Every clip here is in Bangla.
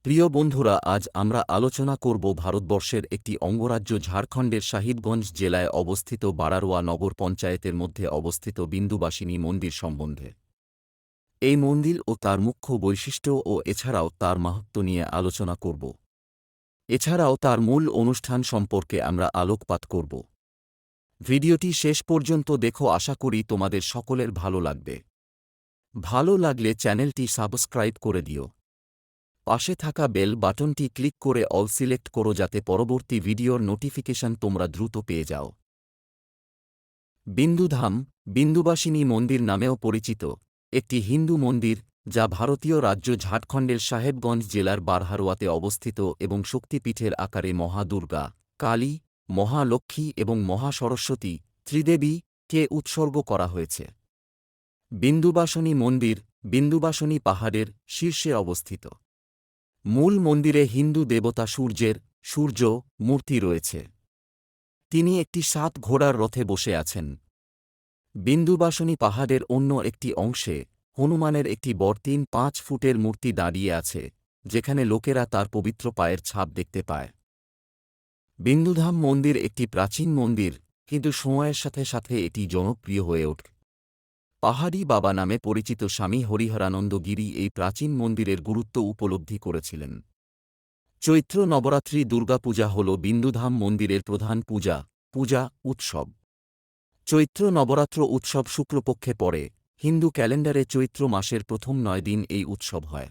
প্রিয় বন্ধুরা, আজ আমরা আলোচনা করব ভারতবর্ষের একটি অঙ্গরাজ্য ঝাড়খণ্ডের সাহিবগঞ্জ জেলায় অবস্থিত বারারোয়া নগর পঞ্চায়েতের মধ্যে অবস্থিত বিন্দুবাসিনী মন্দির সম্বন্ধে। এই মন্দির ও তার মুখ্য বৈশিষ্ট্য ও এছাড়াও তার মাহাত্ম্য নিয়ে আলোচনা করব। এছাড়াও তার মূল অনুষ্ঠান সম্পর্কে আমরা আলোকপাত করব। ভিডিওটি শেষ পর্যন্ত দেখো, আশা করি তোমাদের সকলের ভালো লাগবে। ভালো লাগলে চ্যানেলটি সাবস্ক্রাইব করে দিও। পাশে থাকা বেল বাটনটি ক্লিক করে অল সিলেক্ট করো যাতে পরবর্তী ভিডিওর নোটিফিকেশন তোমরা দ্রুত পেয়ে যাও। বিন্দুধাম, বিন্দুবাসিনী মন্দির নামেও পরিচিত একটি হিন্দু মন্দির যা ভারতীয় রাজ্য ঝাড়খণ্ডের সাহেবগঞ্জ জেলার বারহারোয়াতে অবস্থিত এবং শক্তিপীঠের আকারে মহাদুর্গা, কালী, মহালক্ষ্মী এবং মহাসরস্বতী ত্রিদেবীকে উৎসর্গ করা হয়েছে। বিন্দুবাসনী মন্দির বিন্দুবাসনী পাহাড়ের শীর্ষে অবস্থিত। মূল মন্দিরে হিন্দু দেবতা সূর্য মূর্তি রয়েছে। তিনি একটি 7 ঘোড়ার রথে বসে আছেন। বিন্দুবাসনী পাহাড়ের অন্য একটি অংশে হনুমানের একটি বড় 3-5 ফুটের মূর্তি দাঁড়িয়ে আছে, যেখানে লোকেরা তার পবিত্র পায়ের ছাপ দেখতে পায়। বিন্দুধাম মন্দির একটি প্রাচীন মন্দির, কিন্তু সময়ের সাথে সাথে এটি জনপ্রিয় হয়ে ওঠে। পাহাড়ি বাবা নামে পরিচিত স্বামী হরিহরানন্দ গিরি এই প্রাচীন মন্দিরের গুরুত্ব উপলব্ধি করেছিলেন। চৈত্র নবরাত্রি দুর্গাপূজা হল বিন্দুধাম মন্দিরের প্রধান পূজা উৎসব। চৈত্র নবরাত্র উৎসব শুক্লপক্ষে পড়ে। হিন্দু ক্যালেন্ডারে চৈত্র মাসের প্রথম 9 দিন এই উৎসব হয়।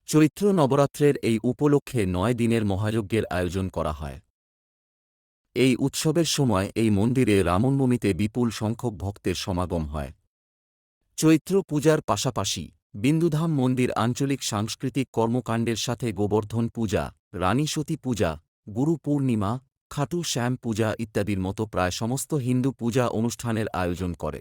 চৈত্র নবরাত্রের এই উপলক্ষে 9 দিনের মহাযজ্ঞের আয়োজন করা হয়। এই উৎসবের সময় এই মন্দিরে রামনবমীতে বিপুল সংখ্যক ভক্তের সমাগম হয়। চৈত্র পূজার পাশাপাশি বিন্দুধাম মন্দির আঞ্চলিক সাংস্কৃতিক কর্মকাণ্ডের সাথে গোবর্ধন পূজা, রানী সতী পূজা, গুরু পূর্ণিমা, খাটু শ্যাম পূজা ইত্যাদির মতো প্রায় সমস্ত হিন্দু পূজা অনুষ্ঠানের আয়োজন করে।